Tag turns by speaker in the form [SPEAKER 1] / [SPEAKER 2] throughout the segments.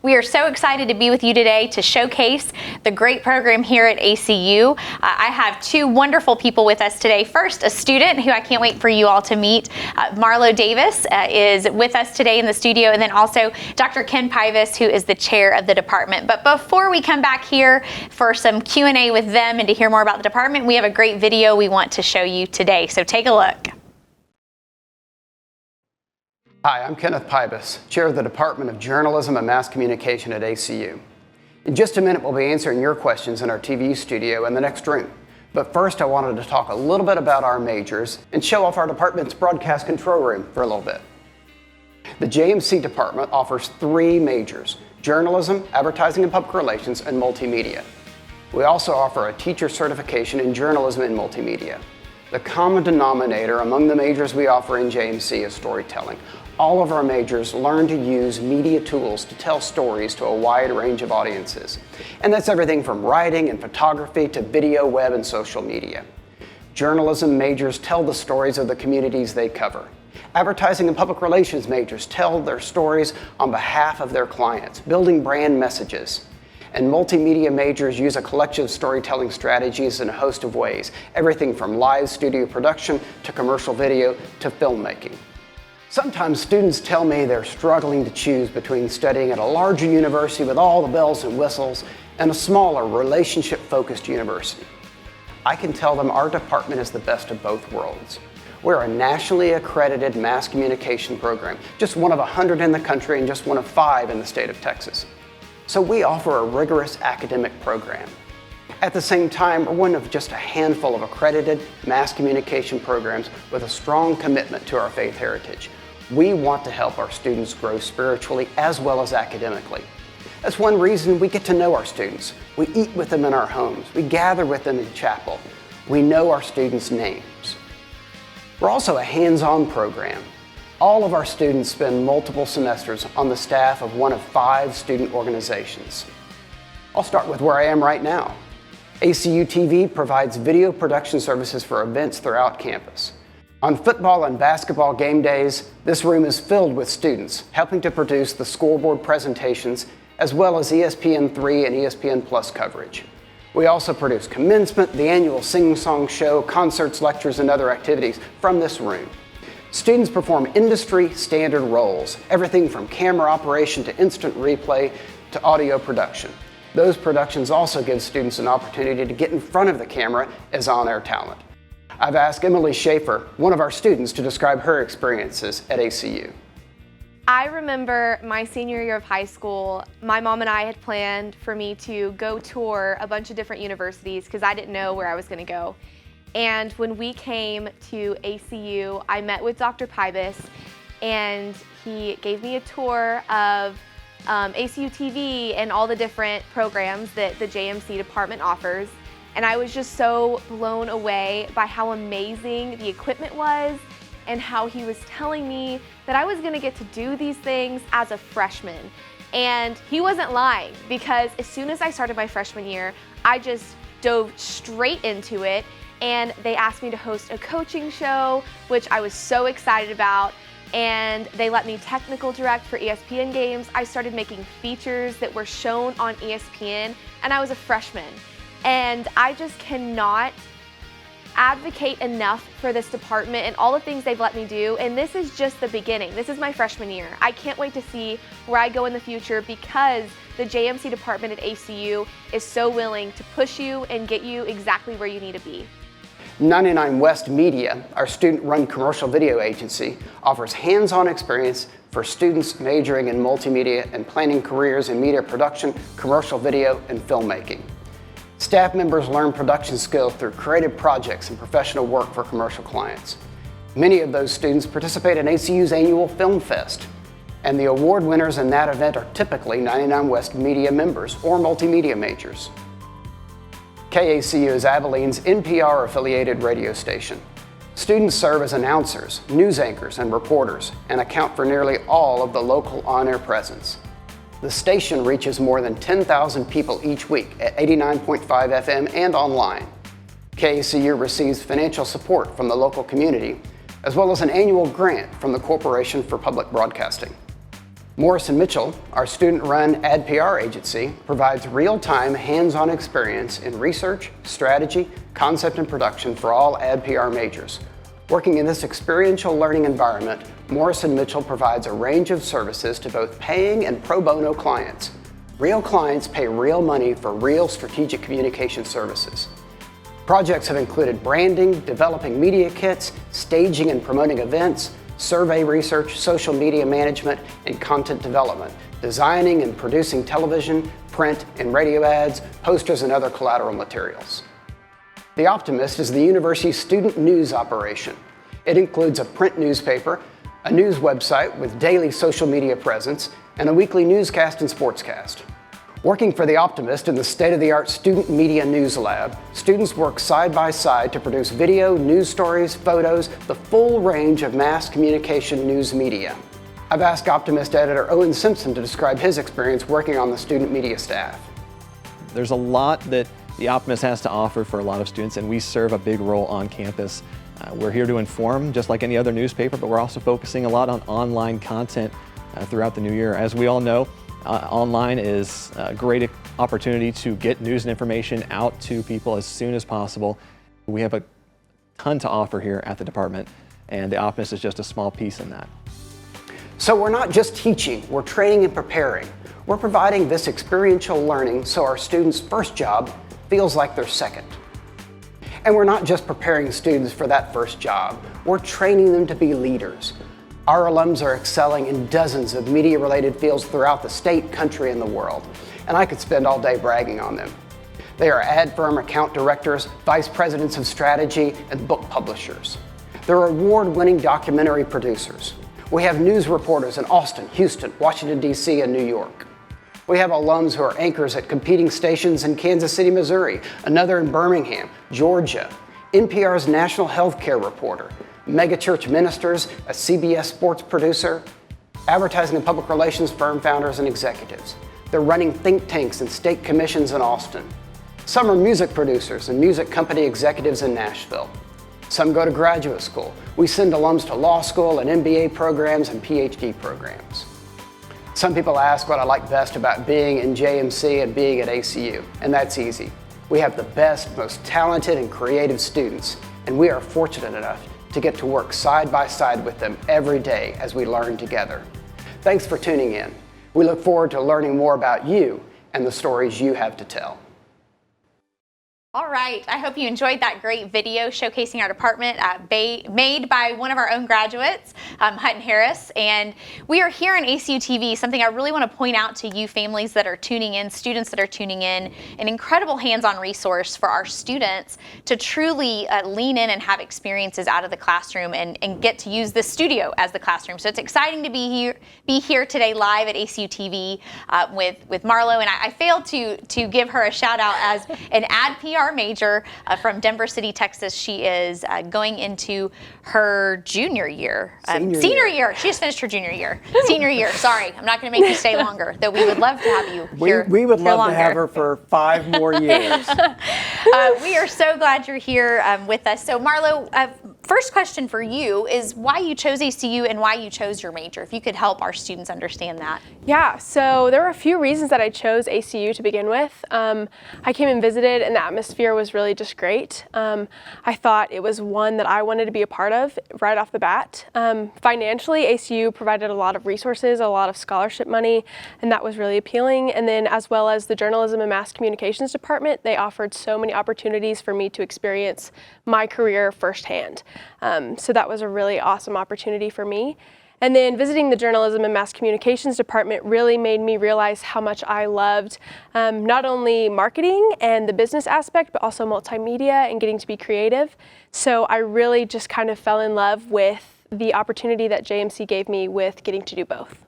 [SPEAKER 1] We are so excited to be with you today to showcase the great program here at ACU. I have two wonderful people with us today. First, a student who I can't wait for you all to meet. Marlo Davis is with us today in the studio, and then also Dr. Ken Pivus, who is the chair of the department. But before we come back here for some Q&A with them and to hear more about the department, we have a great video we want to show you today. So take a look.
[SPEAKER 2] Hi, I'm Kenneth Pybus, Chair of the Department of Journalism and Mass Communication at ACU. In just a minute, we'll be answering your questions in our TV studio in the next room. But first, I wanted to talk a little bit about our majors and show off our department's broadcast control room for a little bit. The JMC department offers three majors: journalism, advertising and public relations, and multimedia. We also offer a teacher certification in journalism and multimedia. The common denominator among the majors we offer in JMC is storytelling. All of our majors learn to use media tools to tell stories to a wide range of audiences. And that's everything from writing and photography to video, web, and social media. Journalism majors tell the stories of the communities they cover. Advertising and public relations majors tell their stories on behalf of their clients, building brand messages. And multimedia majors use a collection of storytelling strategies in a host of ways, everything from live studio production to commercial video to filmmaking. Sometimes students tell me they're struggling to choose between studying at a larger university with all the bells and whistles and a smaller, relationship-focused university. I can tell them our department is the best of both worlds. We're a nationally accredited mass communication program, just one of 100 in the country and just one of 5 in the state of Texas. So we offer a rigorous academic program. At the same time, we're one of just a handful of accredited mass communication programs with a strong commitment to our faith heritage. We want to help our students grow spiritually as well as academically. That's one reason we get to know our students. We eat with them in our homes. We gather with them in chapel. We know our students' names. We're also a hands-on program. All of our students spend multiple semesters on the staff of one of 5 student organizations. I'll start with where I am right now. Acu TV provides video production services for events throughout campus. On football and basketball game days, this room is filled with students, helping to produce the scoreboard presentations as well as ESPN3 and ESPN Plus coverage. We also produce commencement, the annual sing-song show, concerts, lectures, and other activities from this room. Students perform industry standard roles, everything from camera operation to instant replay to audio production. Those productions also give students an opportunity to get in front of the camera as on-air talent. I've asked Emily Schaefer, one of our students, to describe her experiences at ACU.
[SPEAKER 3] I remember my senior year of high school, my mom and I had planned for me to go tour a bunch of different universities because I didn't know where I was going to go. And when we came to ACU, I met with Dr. Pybus, and he gave me a tour of Acu TV and all the different programs that the JMC department offers. And I was just so blown away by how amazing the equipment was and how he was telling me that I was gonna get to do these things as a freshman. And he wasn't lying, because as soon as I started my freshman year, I just dove straight into it, and they asked me to host a coaching show, which I was so excited about. And they let me technical direct for ESPN games. I started making features that were shown on ESPN, and I was a freshman. And I just cannot advocate enough for this department and all the things they've let me do. And this is just the beginning. This is my freshman year. I can't wait to see where I go in the future, because the JMC department at ACU is so willing to push you and get you exactly where you need to be.
[SPEAKER 2] 99 West Media, our student-run commercial video agency, offers hands-on experience for students majoring in multimedia and planning careers in media production, commercial video, and filmmaking. Staff members learn production skills through creative projects and professional work for commercial clients. Many of those students participate in ACU's annual Film Fest, and the award winners in that event are typically 99 West Media members or multimedia majors. KACU is Abilene's NPR-affiliated radio station. Students serve as announcers, news anchors, and reporters, and account for nearly all of the local on-air presence. The station reaches more than 10,000 people each week at 89.5 FM and online. KACU receives financial support from the local community, as well as an annual grant from the Corporation for Public Broadcasting. Morris & Mitchell, our student-run ad PR agency, provides real-time, hands-on experience in research, strategy, concept, and production for all ad PR majors. Working in this experiential learning environment, Morris & Mitchell provides a range of services to both paying and pro bono clients. Real clients pay real money for real strategic communication services. Projects have included branding, developing media kits, staging and promoting events, survey research, social media management, and content development, designing and producing television, print, and radio ads, posters, and other collateral materials. The Optimist is the university's student news operation. It includes a print newspaper, a news website with daily social media presence, and a weekly newscast and sportscast. Working for The Optimist in the state-of-the-art Student Media News Lab, students work side by side to produce video, news stories, photos, the full range of mass communication news media. I've asked Optimist editor Owen Simpson to describe his experience working on the student media staff.
[SPEAKER 4] There's a lot that The Optimist has to offer for a lot of students, and we serve a big role on campus. We're here to inform, just like any other newspaper, but we're also focusing a lot on online content throughout the new year. As we all know, online is a great opportunity to get news and information out to people as soon as possible. We have a ton to offer here at the department, and The Optimist is just a small piece in that.
[SPEAKER 2] So we're not just teaching, we're training and preparing. We're providing this experiential learning so our students' first job feels like their second. And we're not just preparing students for that first job, we're training them to be leaders. Our alums are excelling in dozens of media-related fields throughout the state, country, and the world. And I could spend all day bragging on them. They are ad firm account directors, vice presidents of strategy, and book publishers. They're award-winning documentary producers. We have news reporters in Austin, Houston, Washington, D.C., and New York. We have alums who are anchors at competing stations in Kansas City, Missouri, another in Birmingham, Georgia, NPR's national healthcare reporter, megachurch ministers, a CBS sports producer, advertising and public relations firm founders and executives. They're running think tanks and state commissions in Austin. Some are music producers and music company executives in Nashville. Some go to graduate school. We send alums to law school and MBA programs and PhD programs. Some people ask what I like best about being in JMC and being at ACU, and that's easy. We have the best, most talented and creative students, and we are fortunate enough to get to work side by side with them every day as we learn together. Thanks for tuning in. We look forward to learning more about you and the stories you have to tell.
[SPEAKER 1] All right, I hope you enjoyed that great video showcasing our department made by one of our own graduates, Hutton Harris. And we are here on Acu TV, something I really want to point out to you families that are tuning in, students that are tuning in, an incredible hands-on resource for our students to truly lean in and have experiences out of the classroom and get to use this studio as the classroom. So it's exciting to be here today live at Acu TV with Marlo. And I failed to give her a shout out as an ad PR major from Denver City, Texas. She is going into her junior year. Senior year. She just finished her junior year. Senior year. Sorry, I'm not going to make you stay longer, though we would love to have you here.
[SPEAKER 5] We would love
[SPEAKER 1] longer.
[SPEAKER 5] to have her for 5 more years.
[SPEAKER 1] We are so glad you're here with us. So Marlo, first question for you is why you chose ACU and why you chose your major, if you could help our students understand that.
[SPEAKER 6] Yeah, so there were a few reasons that I chose ACU to begin with. I came and visited, and the atmosphere was really just great. I thought it was one that I wanted to be a part of right off the bat. Financially, ACU provided a lot of resources, a lot of scholarship money, and that was really appealing. And then as well as the Journalism and Mass Communications department, they offered so many opportunities for me to experience my career firsthand. So that was a really awesome opportunity for me. And then visiting the Journalism and Mass Communications department really made me realize how much I loved not only marketing and the business aspect, but also multimedia and getting to be creative. So I really just kind of fell in love with the opportunity that JMC gave me with getting to do both.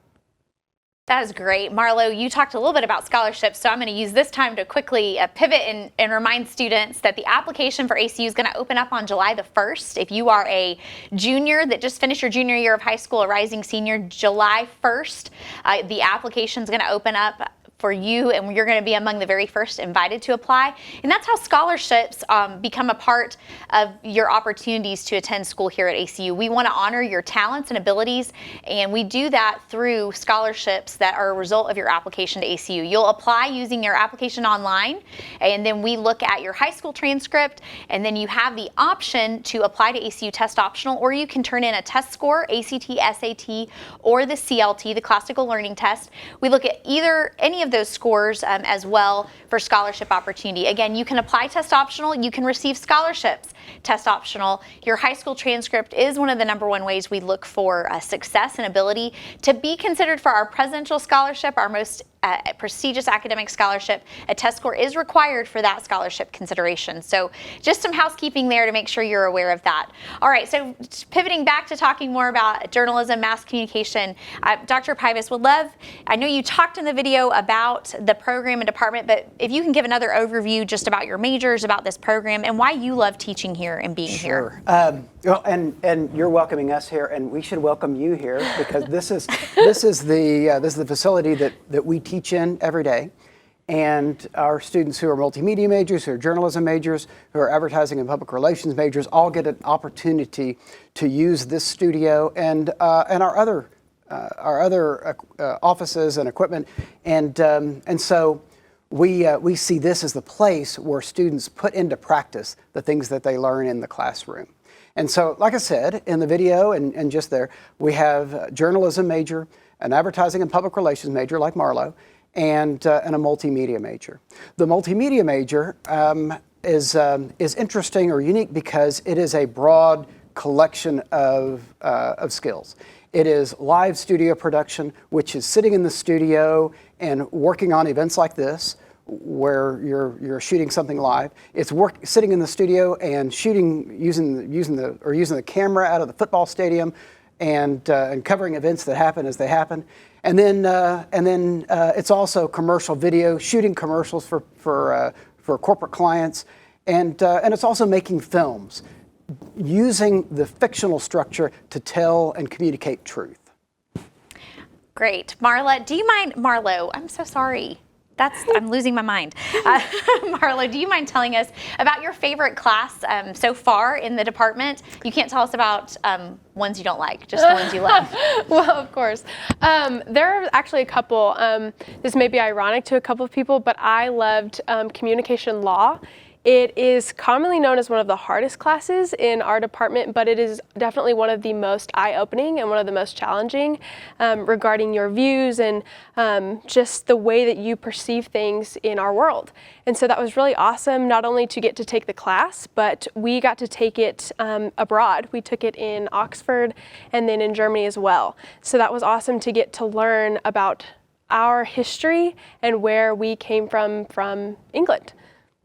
[SPEAKER 1] That is great. Marlo, you talked a little bit about scholarships, so I'm going to use this time to quickly pivot and remind students that the application for ACU is going to open up on July the 1st. If you are a junior that just finished your junior year of high school, a rising senior, July 1st, the application is going to open up for you, and you're going to be among the very first invited to apply. And that's how scholarships become a part of your opportunities to attend school here at ACU. We want to honor your talents and abilities, and we do that through scholarships that are a result of your application to ACU. You'll apply using your application online, and then we look at your high school transcript, and then you have the option to apply to ACU test optional, or you can turn in a test score, ACT, SAT, or the CLT, the Classical Learning Test. We look at any of those scores as well for scholarship opportunity. Again, you can apply test optional, you can receive scholarships test optional. Your high school transcript is one of the #1 ways we look for success and ability to be considered for our presidential scholarship, our most prestigious academic scholarship. A test score is required for that scholarship consideration. So just some housekeeping there to make sure you're aware of that. All right, so pivoting back to talking more about journalism, mass communication, Dr. Pybus, would love, I know you talked in the video about the program and department, but if you can give another overview just about your majors, about this program, and why you love teaching here and being here.
[SPEAKER 2] Well, and you're welcoming us here, and we should welcome you here because this is the facility that we teach in every day, and our students who are multimedia majors, who are journalism majors, who are advertising and public relations majors, all get an opportunity to use this studio and our other offices and equipment, and so we see this as the place where students put into practice the things that they learn in the classroom. And so, like I said, in the video and just there, we have a journalism major, an advertising and public relations major like Marlo, and a multimedia major. The multimedia major is interesting or unique because it is a broad collection of skills. It is live studio production, which is sitting in the studio and working on events like this, where you're shooting something live. It's sitting in the studio and shooting using the camera out of the football stadium, and covering events that happen as they happen. And then it's also commercial video, shooting commercials for corporate clients, and it's also making films, using the fictional structure to tell and communicate truth.
[SPEAKER 1] Great. Marla, do you mind, Marlo, I'm so sorry. I'm losing my mind. Marlo, do you mind telling us about your favorite class so far in the department? You can't tell us about ones you don't like, just the ones you love.
[SPEAKER 6] Well, of course. There are actually a couple. This may be ironic to a couple of people, but I loved communication law. It is commonly known as one of the hardest classes in our department, but it is definitely one of the most eye-opening and one of the most challenging regarding your views and just the way that you perceive things in our world. And so that was really awesome, not only to get to take the class, but we got to take it abroad. We took it in Oxford and then in Germany as well. So that was awesome to get to learn about our history and where we came from England.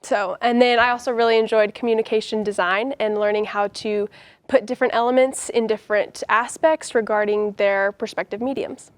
[SPEAKER 6] So, and then I also really enjoyed communication design and learning how to put different elements in different aspects regarding their respective mediums.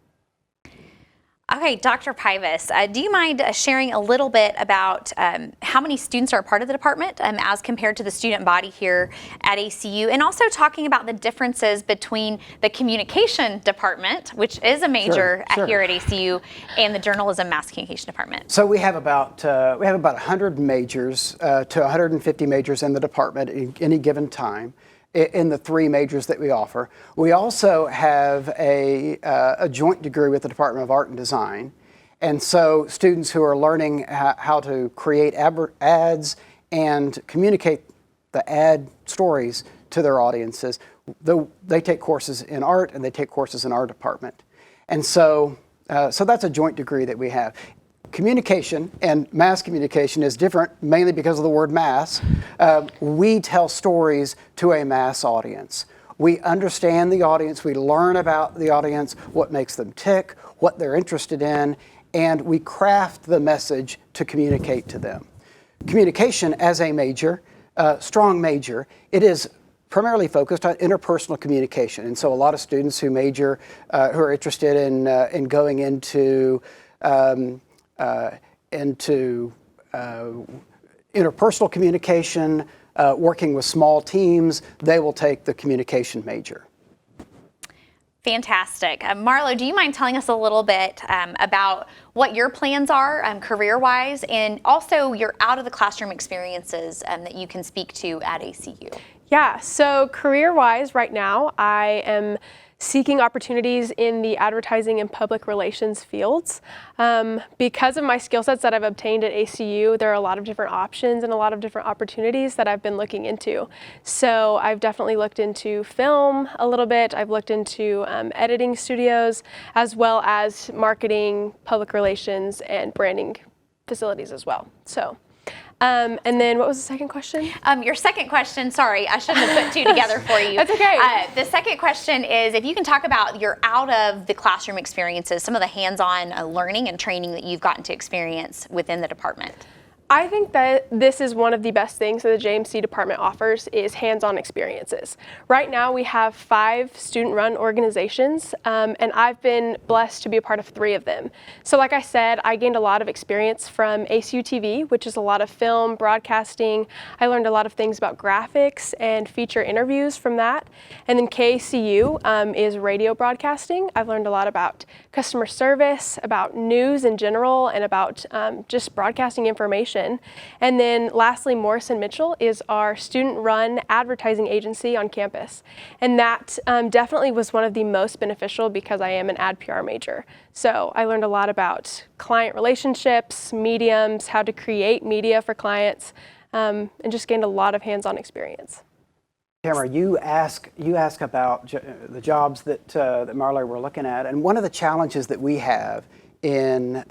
[SPEAKER 1] Okay, Dr. Pybus, do you mind sharing a little bit about how many students are a part of the department as compared to the student body here at ACU, and also talking about the differences between the communication department, which is a major here at ACU, and the journalism mass communication department?
[SPEAKER 2] So we have about 100 majors to 150 majors in the department at any given time, in the 3 majors that we offer. We also have a joint degree with the Department of Art and Design. And so students who are learning how to create ads and communicate the ad stories to their audiences, they take courses in art and they take courses in our department. And so that's a joint degree that we have. Communication and mass communication is different, mainly because of the word mass. We tell stories to a mass audience. We understand the audience, we learn about the audience, what makes them tick, what they're interested in, and we craft the message to communicate to them. Communication as a major, strong major, it is primarily focused on interpersonal communication. And so a lot of students who major, who are interested in going into interpersonal communication, working with small teams, they will take the communication major.
[SPEAKER 1] Fantastic. Marlo, do you mind telling us a little bit about what your plans are career-wise, and also your out-of-the-classroom experiences that you can speak to at ACU?
[SPEAKER 6] Yeah, so career-wise right now, I am seeking opportunities in the advertising and public relations fields. Because of my skill sets that I've obtained at ACU, there are a lot of different options and a lot of different opportunities that I've been looking into. So I've definitely looked into film a little bit. I've looked into editing studios, as well as marketing, public relations, and branding facilities as well. So. And then what was the second question?
[SPEAKER 1] Your second question, sorry, I shouldn't have put two together for you.
[SPEAKER 6] That's okay.
[SPEAKER 1] The second question is if you can talk about your out of the classroom experiences, some of the hands-on learning and training that you've gotten to experience within the department.
[SPEAKER 6] I think that this is one of the best things that the JMC department offers is hands-on experiences. Right now we have 5 student-run organizations, and I've been blessed to be a part of 3 of them. So like I said, I gained a lot of experience from Acu TV, which is a lot of film, broadcasting. I learned a lot of things about graphics and feature interviews from that. And then KACU is radio broadcasting. I've learned a lot about customer service, about news in general, and about just broadcasting information. And then lastly, Morrison Mitchell is our student-run advertising agency on campus. And that definitely was one of the most beneficial because I am an ad PR major. So I learned a lot about client relationships, mediums, how to create media for clients, and just gained a lot of hands-on experience.
[SPEAKER 2] Tamara, you ask about the jobs that Marlo were looking at, and one of the challenges that we have in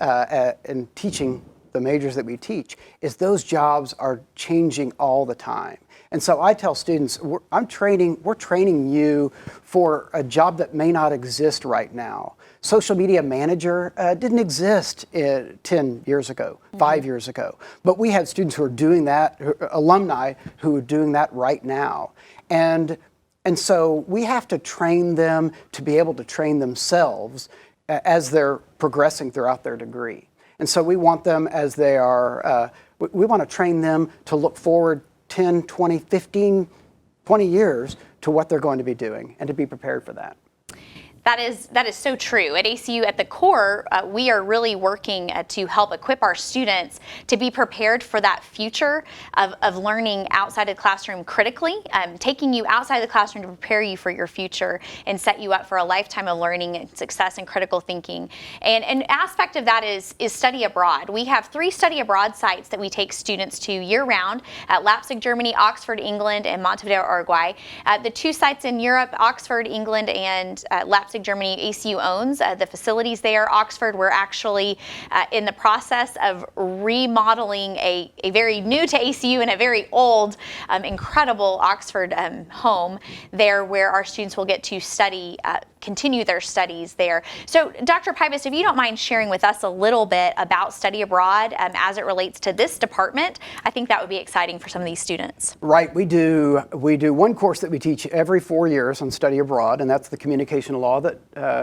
[SPEAKER 2] teaching the majors that we teach is those jobs are changing all the time. And so I tell students, we're training you for a job that may not exist right now. Social media manager didn't exist 10 years ago, 5 years ago, but we had students who are doing that, alumni who are doing that right now. And so we have to train them to be able to train themselves as they're progressing throughout their degree. And so we want them as they are, we want to train them to look forward 10, 20, 15, 20 years to what they're going to be doing and to be prepared for that.
[SPEAKER 1] That is so true. At ACU, at the core, we are really working to help equip our students to be prepared for that future of learning outside of the classroom critically, taking you outside the classroom to prepare you for your future and set you up for a lifetime of learning and success and critical thinking. And an aspect of that is study abroad. We have 3 study abroad sites that we take students to year-round at Leipzig, Germany, Oxford, England, and Montevideo, Uruguay. The 2 sites in Europe, Oxford, England, and Leipzig, Germany, ACU owns the facilities there. Oxford, we're actually in the process of remodeling a very new to ACU and a very old, incredible Oxford home there where our students will get to study, continue their studies there. So Dr. Pybus, if you don't mind sharing with us a little bit about study abroad as it relates to this department, I think that would be exciting for some of these students.
[SPEAKER 2] Right, we do one course that we teach every 4 years on study abroad, and that's the communication law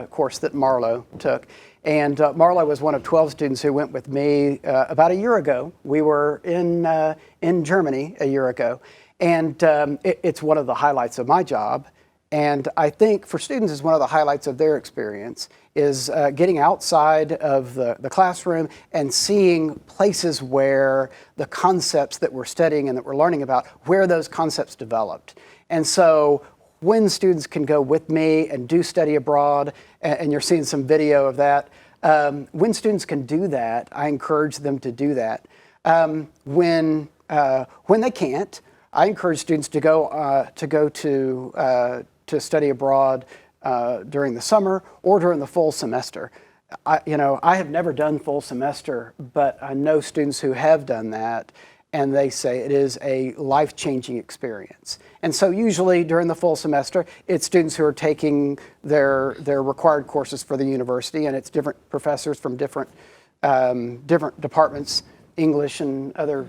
[SPEAKER 2] course that Marlo took. And Marlo was one of 12 students who went with me about a year ago. We were in Germany a year ago, and it's one of the highlights of my job. And I think for students, it's one of the highlights of their experience is getting outside of the classroom and seeing places where the concepts that we're studying and that we're learning about, where those concepts developed. And so when students can go with me and do study abroad, and you're seeing some video of that, when students can do that, I encourage them to do that. When they can't, I encourage students to go to study abroad during the summer or during the full semester. I have never done full semester, but I know students who have done that, and they say it is a life-changing experience. And so usually during the full semester, it's students who are taking their required courses for the university, and it's different professors from different departments, English and other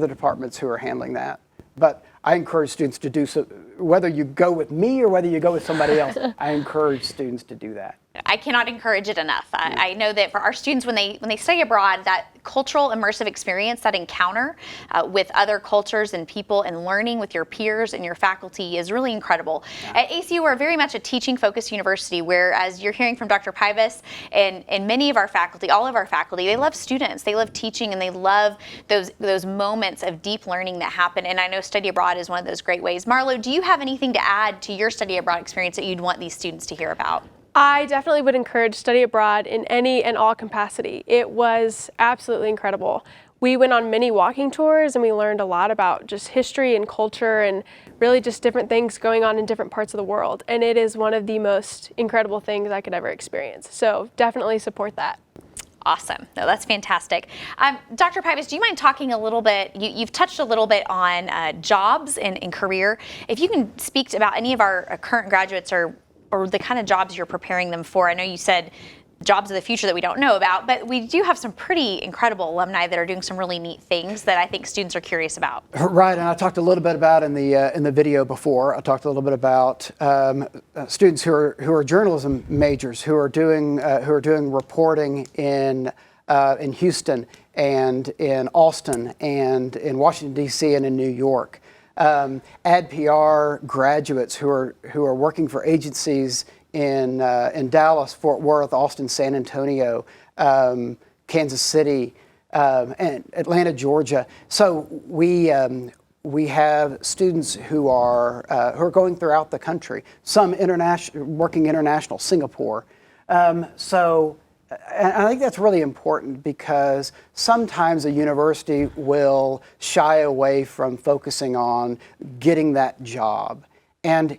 [SPEAKER 2] departments who are handling that. But I encourage students to do so, whether you go with me or whether you go with somebody else, I encourage students to do that.
[SPEAKER 1] I cannot encourage it enough. I know that for our students, when they study abroad, that cultural immersive experience, that encounter with other cultures and people and learning with your peers and your faculty is really incredible. At ACU, we're very much a teaching-focused university, where, as you're hearing from Dr. Pybus and many of our faculty, all of our faculty, they love students, they love teaching, and they love those moments of deep learning that happen. And I know study abroad is one of those great ways. Marlo, do you have anything to add to your study abroad experience that you'd want these students to hear about?
[SPEAKER 6] I definitely would encourage study abroad in any and all capacity. It was absolutely incredible. We went on many walking tours and we learned a lot about just history and culture and really just different things going on in different parts of the world. And it is one of the most incredible things I could ever experience. So definitely support that.
[SPEAKER 1] Awesome. No, that's fantastic. Dr. Pybus, do you mind talking a little bit, you've touched a little bit on jobs and career. If you can speak about any of our current graduates or the kind of jobs you're preparing them for. I know you said jobs of the future that we don't know about, but we do have some pretty incredible alumni that are doing some really neat things that I think students are curious about.
[SPEAKER 2] Right, and I talked a little bit about in the video before. I talked a little bit about students who are journalism majors who are doing reporting in Houston and in Austin and in Washington D.C. and in New York. Ad PR graduates who are working for agencies in Dallas, Fort Worth, Austin, San Antonio, Kansas City, and Atlanta, Georgia. So we have students who are going throughout the country. Some working international, Singapore. And I think that's really important because sometimes a university will shy away from focusing on getting that job. And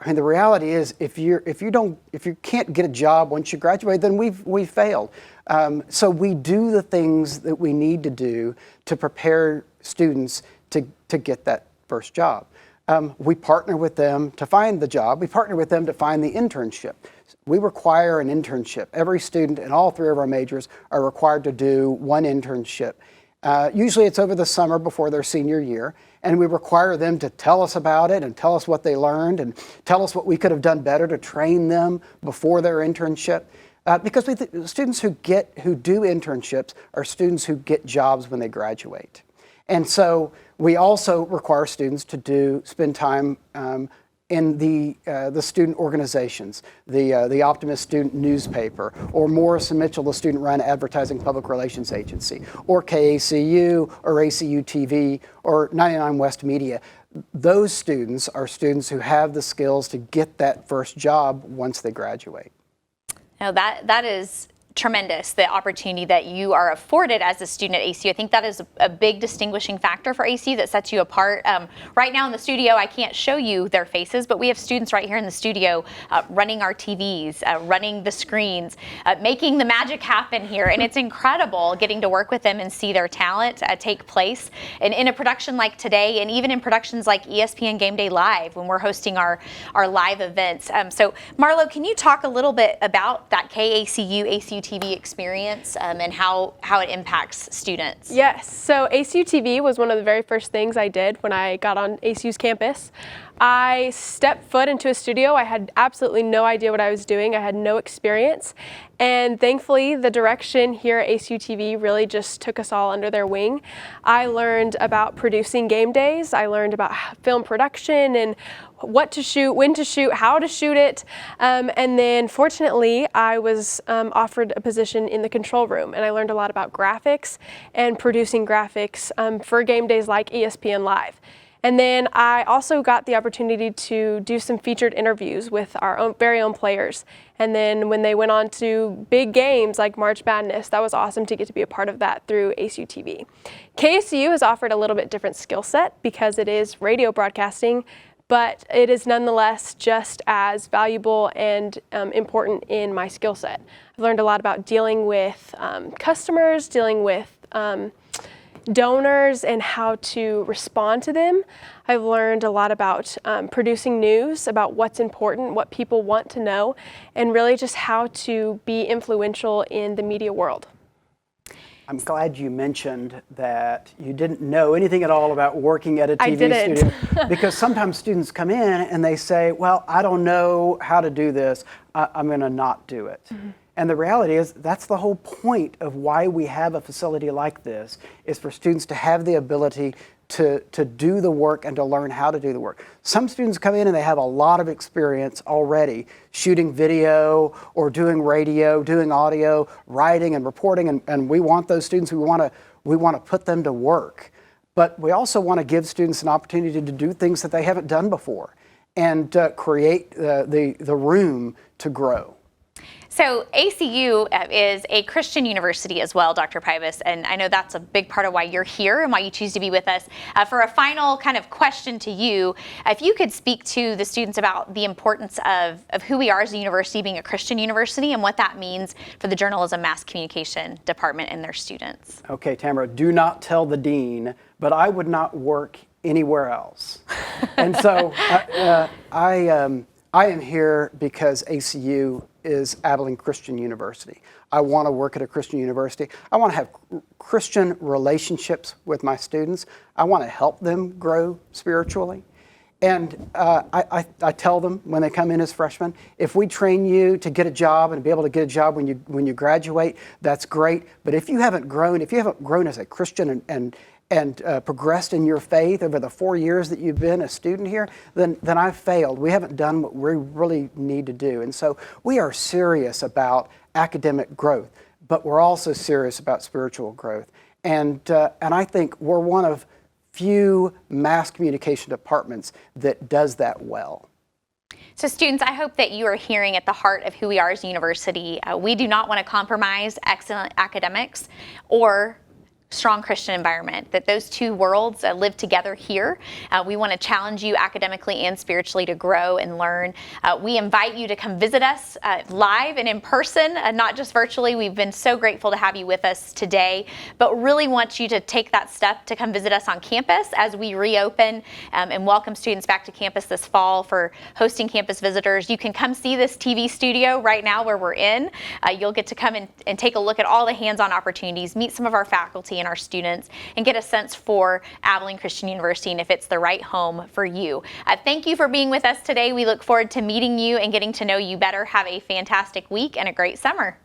[SPEAKER 2] I mean, the reality is, if you can't get a job once you graduate, then we've failed. So we do the things that we need to do to prepare students to get that first job. We partner with them to find the job. We partner with them to find the internship. We require an internship. Every student in all three of our majors are required to do one internship. Usually it's over the summer before their senior year, and we require them to tell us about it and tell us what they learned and tell us what we could have done better to train them before their internship. Because students who do internships are students who get jobs when they graduate. And so we also require students to spend time in the student organizations, the Optimist student newspaper, or Morris & Mitchell, the student-run advertising public relations agency, or KACU, or Acu TV, or 99 West Media. Those students are students who have the skills to get that first job once they graduate.
[SPEAKER 1] Now that is tremendous, the opportunity that you are afforded as a student at ACU. I think that is a big distinguishing factor for ACU that sets you apart. Right now in the studio, I can't show you their faces, but we have students right here in the studio running our TVs, running the screens, making the magic happen here. And it's incredible getting to work with them and see their talent take place. And in a production like today, and even in productions like ESPN Game Day Live, when we're hosting our live events. So Marlo, can you talk a little bit about that KACU, ACU TV experience and how it impacts students?
[SPEAKER 6] Yes, so Acu TV was one of the very first things I did when I got on ACU's campus. I stepped foot into a studio. I had absolutely no idea what I was doing. I had no experience. And thankfully, the direction here at Acu TV really just took us all under their wing. I learned about producing game days. I learned about film production and what to shoot, when to shoot, how to shoot it. And then fortunately, I was offered a position in the control room, and I learned a lot about graphics and producing graphics for game days like ESPN Live. And then I also got the opportunity to do some featured interviews with our very own players. And then when they went on to big games like March Madness, that was awesome to get to be a part of that through Acu TV. KACU has offered a little bit different skill set because it is radio broadcasting, but it is nonetheless just as valuable and important in my skill set. I've learned a lot about dealing with customers, dealing with donors and how to respond to them. I've learned a lot about producing news, about what's important, what people want to know, and really just how to be influential in the media world.
[SPEAKER 5] I'm glad you mentioned that you didn't know anything at all about working at a
[SPEAKER 6] I
[SPEAKER 5] TV
[SPEAKER 6] didn't.
[SPEAKER 5] studio, because sometimes students come in and they say, well, I don't know how to do this. I'm going to not do it. And the reality is that's the whole point of why we have a facility like this, is for students to have the ability to do the work and to learn how to do the work. Some students come in and they have a lot of experience already shooting video or doing radio, doing audio, writing and reporting, and we want those students, we want to put them to work. But we also want to give students an opportunity to do things that they haven't done before and create the room to grow.
[SPEAKER 1] So ACU is a Christian university as well, Dr. Pybus, and I know that's a big part of why you're here and why you choose to be with us. For a final kind of question to you, if you could speak to the students about the importance of who we are as a university, being a Christian university, and what that means for the journalism mass communication department and their students.
[SPEAKER 5] Okay, Tamara, do not tell the dean, but I would not work anywhere else. And so I am here because ACU is Abilene Christian University. I want to work at a Christian university. I want to have Christian relationships with my students. I want to help them grow spiritually. And I tell them when they come in as freshmen, if we train you to get a job and be able to get a job when you graduate, that's great. But if you haven't grown as a Christian and progressed in your faith over the 4 years that you've been a student here, then I've failed. We haven't done what we really need to do. And so we are serious about academic growth, but we're also serious about spiritual growth. And I think we're one of few mass communication departments that does that well.
[SPEAKER 1] So students, I hope that you are hearing at the heart of who we are as a university. We do not want to compromise excellent academics or strong Christian environment, that those two worlds live together here. We want to challenge you academically and spiritually to grow and learn. We invite you to come visit us live and in person, not just virtually. We've been so grateful to have you with us today, but really want you to take that step to come visit us on campus as we reopen and welcome students back to campus this fall for hosting campus visitors. You can come see this TV studio right now where we're in. You'll get to come and take a look at all the hands-on opportunities, meet some of our faculty and our students, and get a sense for Abilene Christian University and if it's the right home for you. Thank you for being with us today. We look forward to meeting you and getting to know you better. Have a fantastic week and a great summer.